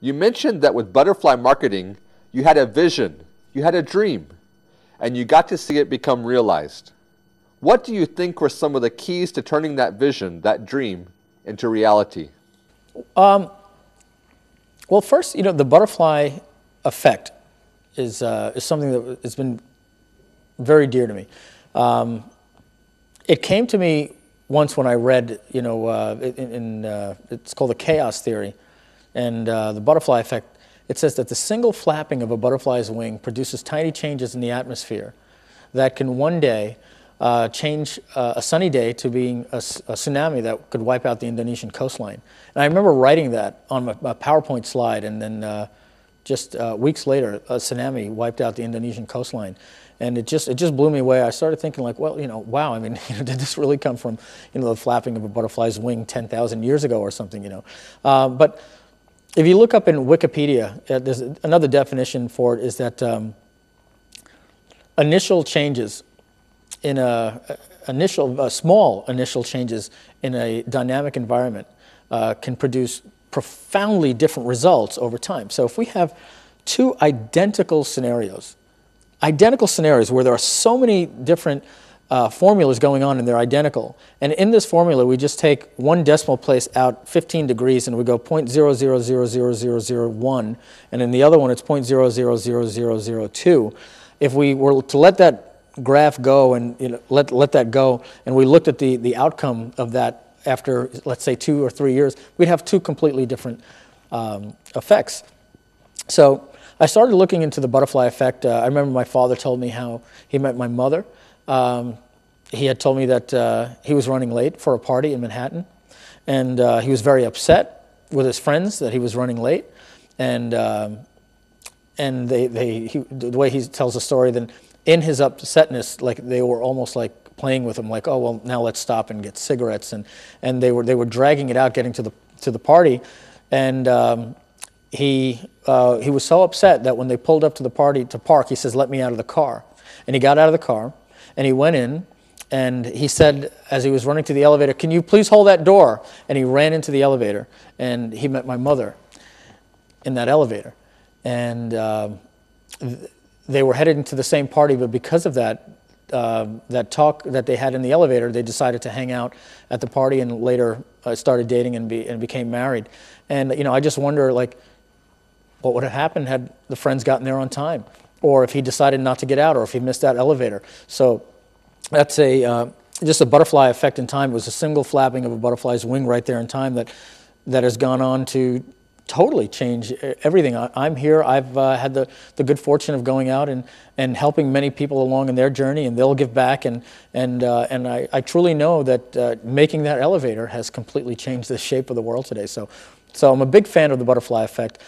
You mentioned that with butterfly marketing, you had a vision, you had a dream, and you got to see it become realized. What do you think were some of the keys to turning that vision, that dream, into reality? Well, first, the butterfly effect is something that has been very dear to me. It came to me once when I read, it's called the chaos theory, and the butterfly effect. It says that the single flapping of a butterfly's wing produces tiny changes in the atmosphere that can one day change a sunny day to being a tsunami that could wipe out the Indonesian coastline. And I remember writing that on my PowerPoint slide, and then just weeks later, a tsunami wiped out the Indonesian coastline. And it just blew me away. I started thinking like, well, wow, I mean, did this really come from, the flapping of a butterfly's wing 10,000 years ago or something, But if you look up in Wikipedia, there's another definition for it is that initial changes in small initial changes in a dynamic environment can produce profoundly different results over time. So if we have two identical scenarios where there are so many different formulas going on and they're identical, and in this formula we just take one decimal place out 15 degrees and we go 0.00000001, and in the other one it's 0.000002. If we were to let that graph go and let that go, and we looked at the outcome of that after, let's say, 2 or 3 years, we'd have two completely different effects. So I started looking into the butterfly effect. I remember my father told me how he met my mother. He had told me that he was running late for a party in Manhattan, and he was very upset with his friends that he was running late, and the way he tells the story, then in his upsetness, like they were almost like playing with him, like, oh well, now let's stop and get cigarettes, and they were dragging it out, getting to the party, and he was so upset that when they pulled up to the party to park, he says, "Let me out of the car," and he got out of the car, and he went in, and he said as he was running to the elevator, "Can you please hold that door?" And he ran into the elevator, and he met my mother in that elevator, and they were headed into the same party, but because of that talk that they had in the elevator, they decided to hang out at the party, and later started dating and became married. And I just wonder, like, what would have happened had the friends gotten there on time, or if he decided not to get out, or if he missed that elevator. So that's just a butterfly effect in time. It was a single flapping of a butterfly's wing right there in time that has gone on to totally change everything. I'm here. I've had the good fortune of going out and helping many people along in their journey, and they'll give back. And I truly know that making that elevator has completely changed the shape of the world today. So I'm a big fan of the butterfly effect.